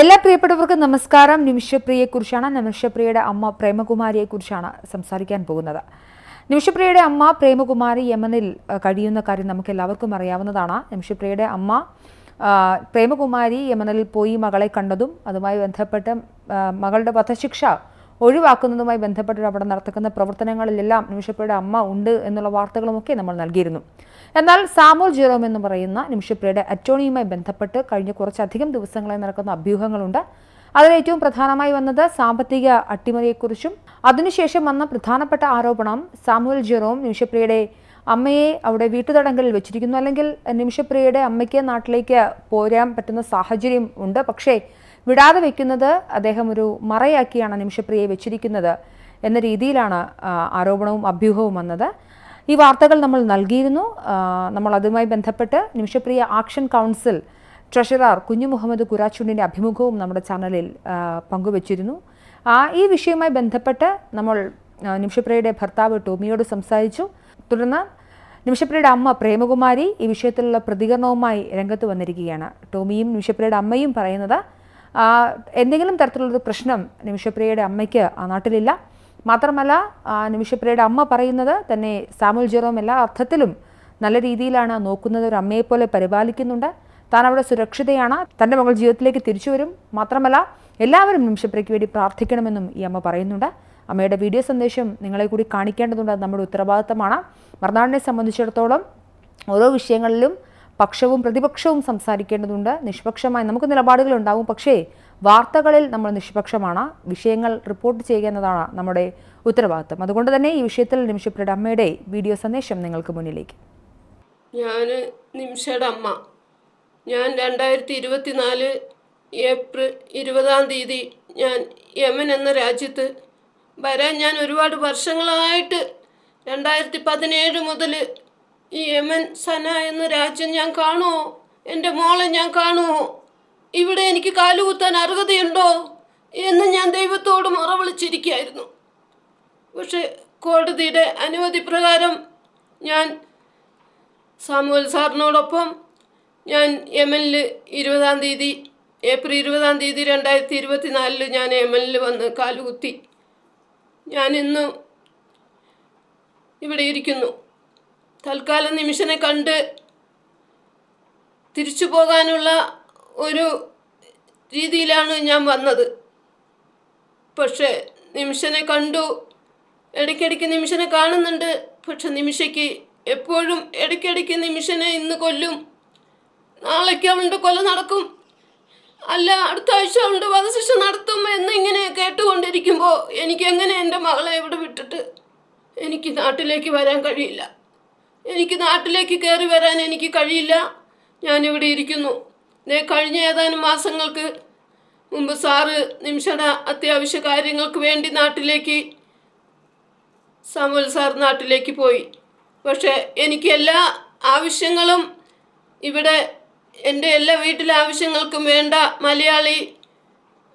എല്ലാ പ്രിയപ്പെട്ടവർക്കും നമസ്കാരം. നിമിഷപ്രിയയെക്കുറിച്ചാണ്, നിമിഷപ്രിയയുടെ അമ്മ പ്രേമകുമാരിയെക്കുറിച്ചാണ് സംസാരിക്കാൻ പോകുന്നത്. നിമിഷപ്രിയയുടെ അമ്മ പ്രേമകുമാരി യമനിൽ കഴിയുന്ന കാര്യം നമുക്ക് എല്ലാവർക്കും അറിയാവുന്നതാണ്. നിമിഷപ്രിയയുടെ അമ്മ പ്രേമകുമാരി യമനിൽ പോയി മകളെ കണ്ടതും അതുമായി ബന്ധപ്പെട്ട് മകളുടെ വധശിക്ഷ ഒഴിവാക്കുന്നതുമായി ബന്ധപ്പെട്ട് അവിടെ നടത്തുന്ന പ്രവർത്തനങ്ങളിലെല്ലാം നിമിഷപ്രിയയുടെ അമ്മ ഉണ്ട് എന്നുള്ള വാർത്തകളുമൊക്കെ നമ്മൾ നൽകിയിരുന്നു. എന്നാൽ സാമുൽ ജെറോം എന്ന് പറയുന്ന നിമിഷപ്രിയയുടെ അറ്റോർണിയുമായി ബന്ധപ്പെട്ട് കഴിഞ്ഞ കുറച്ചധികം ദിവസങ്ങളായി നടക്കുന്ന അഭ്യൂഹങ്ങളുണ്ട്. അതിലേറ്റവും പ്രധാനമായി വന്നത് സാമ്പത്തിക അട്ടിമറിയെക്കുറിച്ചും അതിനുശേഷം വന്ന പ്രധാനപ്പെട്ട ആരോപണം സാമുൽ ജെറോം നിമിഷപ്രിയയുടെ അമ്മയെ അവിടെ വീട്ടുതടങ്കലിൽ വെച്ചിരിക്കുന്നു, അല്ലെങ്കിൽ നിമിഷപ്രിയയുടെ അമ്മയ്ക്ക് നാട്ടിലേക്ക് പോരാൻ പറ്റുന്ന സാഹചര്യം ഉണ്ട്, പക്ഷേ വിടാതെ വെക്കുന്നത് അദ്ദേഹം ഒരു മറയാക്കിയാണ് നിമിഷപ്രിയയെ വെച്ചിരിക്കുന്നത് എന്ന രീതിയിലാണ് ആരോപണവും അഭ്യൂഹവും വന്നത്. ഈ വാർത്തകൾ നമ്മൾ നൽകിയിരുന്നു. നമ്മൾ അതുമായി ബന്ധപ്പെട്ട് നിമിഷപ്രിയ ആക്ഷൻ കൗൺസിൽ ട്രഷറർ കുഞ്ഞു മുഹമ്മദ് കുരാച്ചുണ്ടിൻ്റെ അഭിമുഖവും നമ്മുടെ ചാനലിൽ പങ്കുവച്ചിരുന്നു. ഈ വിഷയവുമായി ബന്ധപ്പെട്ട് നമ്മൾ നിമിഷപ്രിയയുടെ ഭർത്താവ് ടോമിയോട് സംസാരിച്ചു. തുടർന്ന് നിമിഷപ്രിയയുടെ അമ്മ പ്രേമകുമാരി ഈ വിഷയത്തിലുള്ള പ്രതികരണവുമായി രംഗത്ത് വന്നിരിക്കുകയാണ്. ടോമിയും നിമിഷപ്രിയയുടെ അമ്മയും പറയുന്നത് എന്തെങ്കിലും തരത്തിലുള്ളൊരു പ്രശ്നം നിമിഷപ്രിയയുടെ അമ്മയ്ക്ക് ആ നാട്ടിലില്ല. മാത്രമല്ല നിമിഷപ്രിയയുടെ അമ്മ പറയുന്നത് തന്നെ സാമുൽ ജെറോം എല്ലാ അർത്ഥത്തിലും നല്ല രീതിയിലാണ് നോക്കുന്നത്, ഒരു അമ്മയെപ്പോലെ പരിപാലിക്കുന്നുണ്ട്, താൻ അവിടെ സുരക്ഷിതയാണ്, തൻ്റെ മകൾ ജീവിതത്തിലേക്ക് തിരിച്ചു വരും, മാത്രമല്ല എല്ലാവരും നിമിഷപ്രിയയ്ക്ക് വേണ്ടി പ്രാർത്ഥിക്കണമെന്നും ഈ അമ്മ പറയുന്നുണ്ട്. അമ്മയുടെ വീഡിയോ സന്ദേശം നിങ്ങളെ കൂടി കാണിക്കേണ്ടതുണ്ട്, അത് നമ്മുടെ ഉത്തരവാദിത്തമാണ്. മറുനാടിനെ സംബന്ധിച്ചിടത്തോളം ഓരോ വിഷയങ്ങളിലും പക്ഷവും പ്രതിപക്ഷവും സംസാരിക്കേണ്ടതുണ്ട്. നിഷ്പക്ഷമായി നമുക്ക് നിലപാടുകൾ ഉണ്ടാവും, പക്ഷേ വാർത്തകളിൽ നമ്മൾ നിഷ്പക്ഷമാണ്. വിഷയങ്ങൾ റിപ്പോർട്ട് ചെയ്യുക എന്നതാണ് നമ്മുടെ ഉത്തരവാദിത്തം. അതുകൊണ്ട് തന്നെ ഈ വിഷയത്തിൽ നിമിഷപ്രിയയുടെ അമ്മയുടെ വീഡിയോ സന്ദേശം നിങ്ങൾക്ക് മുന്നിലേക്ക്. ഞാൻ നിമിഷയുടെ അമ്മ. ഞാൻ 2024 ഏപ്രിൽ 20 ഞാൻ യമൻ എന്ന രാജ്യത്ത് വരാൻ ഞാൻ ഒരുപാട് വർഷങ്ങളായിട്ട് 2017 മുതൽ ഈ യമൻ സന എന്ന രാജ്യം ഞാൻ കാണുമോ, എൻ്റെ മോളെ ഞാൻ കാണുമോ, ഇവിടെ എനിക്ക് കാലുകുത്താൻ അർഹതയുണ്ടോ എന്ന് ഞാൻ ദൈവത്തോട് മുറ വിളിച്ചിരിക്കുകയായിരുന്നു. പക്ഷെ കോടതിയുടെ അനുമതി പ്രകാരം ഞാൻ സാമുവൽ സാറിനോടൊപ്പം ഞാൻ യമനിൽ ഏപ്രിൽ 20 2024 ഞാൻ യമനിൽ വന്ന് കാലുകുത്തി. ഞാനിന്നും ഇവിടെ ഇരിക്കുന്നു. തൽക്കാലം നിമിഷനെ കണ്ട് തിരിച്ചു പോകാനുള്ള ഒരു രീതിയിലാണ് ഞാൻ വന്നത്. പക്ഷേ നിമിഷനെ കണ്ടു, ഇടയ്ക്കിടയ്ക്ക് നിമിഷനെ കാണുന്നുണ്ട്. പക്ഷെ നിമിഷയ്ക്ക് എപ്പോഴും ഇടയ്ക്കിടയ്ക്ക് നിമിഷനെ ഇന്ന് കൊല്ലും, നാളേക്ക് അവളുടെ കൊല നടക്കും, അല്ല അടുത്ത ആഴ്ച അവളുടെ വധശിക്ഷ നടത്തും എന്നിങ്ങനെ കേട്ടുകൊണ്ടിരിക്കുമ്പോൾ എനിക്ക് എങ്ങനെ എൻ്റെ മകളെ ഇവിടെ വിട്ടിട്ട് എനിക്ക് നാട്ടിലേക്ക് വരാൻ കഴിയില്ല. എനിക്ക് നാട്ടിലേക്ക് കയറി വരാൻ എനിക്ക് കഴിയില്ല. ഞാനിവിടെ ഇരിക്കുന്നു. കഴിഞ്ഞ ഏതാനും മാസങ്ങൾക്ക് മുമ്പ് സാറ് നിമിഷയുടെ അത്യാവശ്യ കാര്യങ്ങൾക്ക് വേണ്ടി നാട്ടിലേക്ക് സാമുവൽ സാർ നാട്ടിലേക്ക് പോയി. പക്ഷേ എനിക്ക് എല്ലാ ആവശ്യങ്ങളും ഇവിടെ എൻ്റെ എല്ലാ വീട്ടിലെ ആവശ്യങ്ങൾക്കും വേണ്ട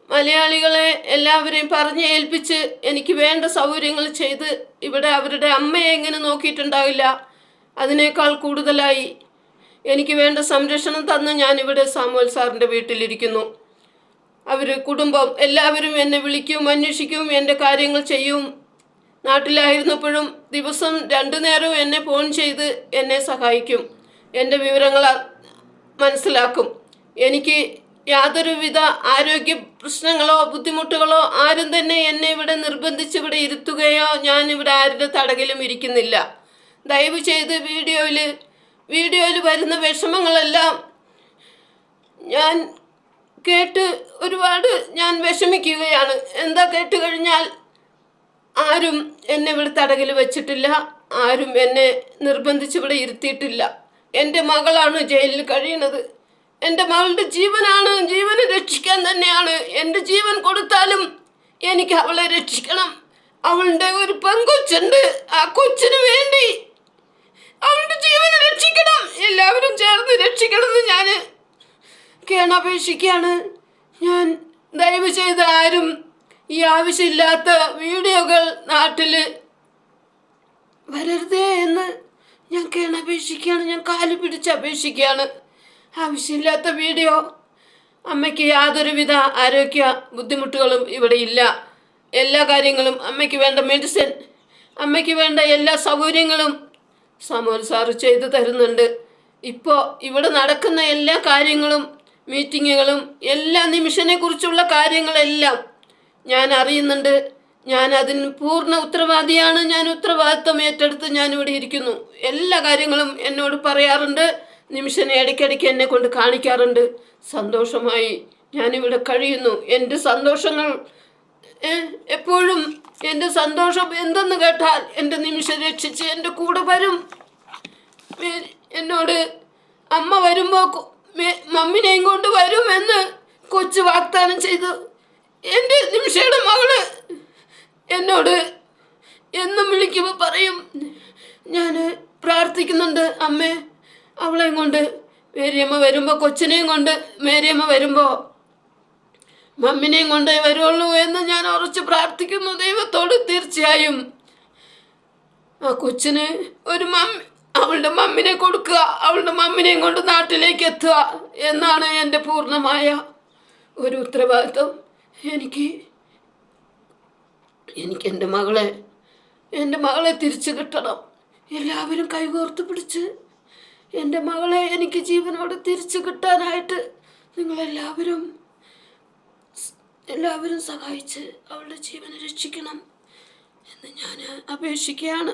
മലയാളികളെ എല്ലാവരെയും പറഞ്ഞ് ഏൽപ്പിച്ച് എനിക്ക് വേണ്ട സൗകര്യങ്ങൾ ചെയ്ത് ഇവിടെ അവരുടെ അമ്മയെ എങ്ങനെ നോക്കിയിട്ടുണ്ടാവില്ല, അതിനേക്കാൾ കൂടുതലായി എനിക്ക് വേണ്ട സംരക്ഷണം തന്ന് ഞാനിവിടെ സാമുവൽ സാറിൻ്റെ വീട്ടിലിരിക്കുന്നു. കുടുംബം എല്ലാവരും എന്നെ വിളിക്കും, അന്വേഷിക്കും, എൻ്റെ കാര്യങ്ങൾ ചെയ്യും. നാട്ടിലായിരുന്നപ്പോഴും ദിവസം 2 നേരവും എന്നെ ഫോൺ ചെയ്ത് എന്നെ സഹായിക്കും, എൻ്റെ വിവരങ്ങൾ മനസ്സിലാക്കും. എനിക്ക് യാതൊരുവിധ ആരോഗ്യ പ്രശ്നങ്ങളോ ബുദ്ധിമുട്ടുകളോ ആരും തന്നെ എന്നെ ഇവിടെ നിർബന്ധിച്ച് ഇവിടെ ഇരുത്തുകയോ ഞാനിവിടെ ആരുടെ തടകിലും ഇരിക്കുന്നില്ല. ദയവ് ചെയ്ത് വീഡിയോയിൽ വരുന്ന വിഷമങ്ങളെല്ലാം ഞാൻ കേട്ട് ഒരുപാട് ഞാൻ വിഷമിക്കുകയാണ്. എന്താ കേട്ട് കഴിഞ്ഞാൽ ആരും എന്നെ ഇവിടെ തടകിൽ വെച്ചിട്ടില്ല, ആരും എന്നെ നിർബന്ധിച്ച് ഇവിടെ ഇരുത്തിയിട്ടില്ല. എൻ്റെ മകളാണ് ജയിലിൽ കഴിയുന്നത്. എൻ്റെ മകളുടെ ജീവനാണ്, ജീവനെ രക്ഷിക്കാൻ തന്നെയാണ്. എൻ്റെ ജീവൻ കൊടുത്താലും എനിക്ക് അവളെ രക്ഷിക്കണം. അവളുടെ ഒരു പെൺകൊച്ചുണ്ട്, ആ കൊച്ചിന് വേണ്ടി അവളുടെ ജീവനെ രക്ഷിക്കണം. എല്ലാവരും ചേർന്ന് രക്ഷിക്കണമെന്ന് ഞാൻ കേണപേക്ഷിക്കുകയാണ്. ഞാൻ ദയവ് ചെയ്ത് ആരും ഈ ആവശ്യമില്ലാത്ത വീഡിയോകൾ നാട്ടിൽ വരരുതേ എന്ന് ഞാൻ കേണപേക്ഷിക്കുകയാണ്. ഞാൻ കാല് പിടിച്ച് അപേക്ഷിക്കുകയാണ്. ആവശ്യമില്ലാത്ത വീഡിയോ അമ്മയ്ക്ക് യാതൊരുവിധ ആരോഗ്യ ബുദ്ധിമുട്ടുകളും ഇവിടെ ഇല്ല. എല്ലാ കാര്യങ്ങളും അമ്മയ്ക്ക് വേണ്ട മെഡിസിൻ, അമ്മയ്ക്ക് വേണ്ട എല്ലാ സൗകര്യങ്ങളും സാമുവൽ സാറ് ചെയ്തു തരുന്നുണ്ട്. ഇപ്പോൾ ഇവിടെ നടക്കുന്ന എല്ലാ കാര്യങ്ങളും, മീറ്റിങ്ങുകളും, എല്ലാ നിമിഷനെ കുറിച്ചുള്ള കാര്യങ്ങളെല്ലാം ഞാൻ അറിയുന്നുണ്ട്. ഞാൻ അതിന് പൂർണ്ണ ഉത്തരവാദിയാണ്. ഞാൻ ഉത്തരവാദിത്വം ഏറ്റെടുത്ത് ഞാനിവിടെ ഇരിക്കുന്നു. എല്ലാ കാര്യങ്ങളും എന്നോട് പറയാറുണ്ട്. നിമിഷനെ ഇടയ്ക്കിടയ്ക്ക് എന്നെ കൊണ്ട് കാണിക്കാറുണ്ട്. സന്തോഷമായി ഞാനിവിടെ കഴിയുന്നു. എൻ്റെ സന്തോഷങ്ങൾ എപ്പോഴും എൻ്റെ സന്തോഷം എന്തെന്ന് കേട്ടാൽ എൻ്റെ നിമിഷം രക്ഷിച്ച് എൻ്റെ കൂടെ വരും. എന്നോട് അമ്മ വരുമ്പോൾ മമ്മിനെയും കൊണ്ട് വരുമെന്ന് കൊച്ചു വാഗ്ദാനം ചെയ്തു. എൻ്റെ നിമിഷയുടെ മകള് എന്നോട് എന്നും വിളിക്കുമ്പോൾ പറയും, ഞാൻ പ്രാർത്ഥിക്കുന്നുണ്ട് അമ്മേ, അവളെയും കൊണ്ട് മേരിയമ്മ വരുമ്പോൾ, കൊച്ചിനെയും കൊണ്ട് മേരിയമ്മ വരുമ്പോൾ മമ്മിനെയും കൊണ്ടേ വരുള്ളൂ എന്ന് ഞാൻ ഉറച്ച് പ്രാർത്ഥിക്കുന്നു ദൈവത്തോട്. തീർച്ചയായും ആ കൊച്ചിന് ഒരു അവളുടെ മമ്മിനെ കൊടുക്കുക, അവളുടെ മമ്മിനെയും കൊണ്ട് നാട്ടിലേക്ക് എത്തുക എന്നാണ് എൻ്റെ പൂർണ്ണമായ ഒരു ഉത്തരവാദിത്വം. എനിക്ക് എൻ്റെ മകളെ തിരിച്ചു കിട്ടണം. എല്ലാവരും കൈകോർത്ത് പിടിച്ച് എൻ്റെ മകളെ എനിക്ക് ജീവനോട് തിരിച്ചു കിട്ടാനായിട്ട് നിങ്ങളെല്ലാവരും സഹായിച്ച് അവളുടെ ജീവനെ രക്ഷിക്കണം എന്ന് ഞാൻ അപേക്ഷിക്കുകയാണ്.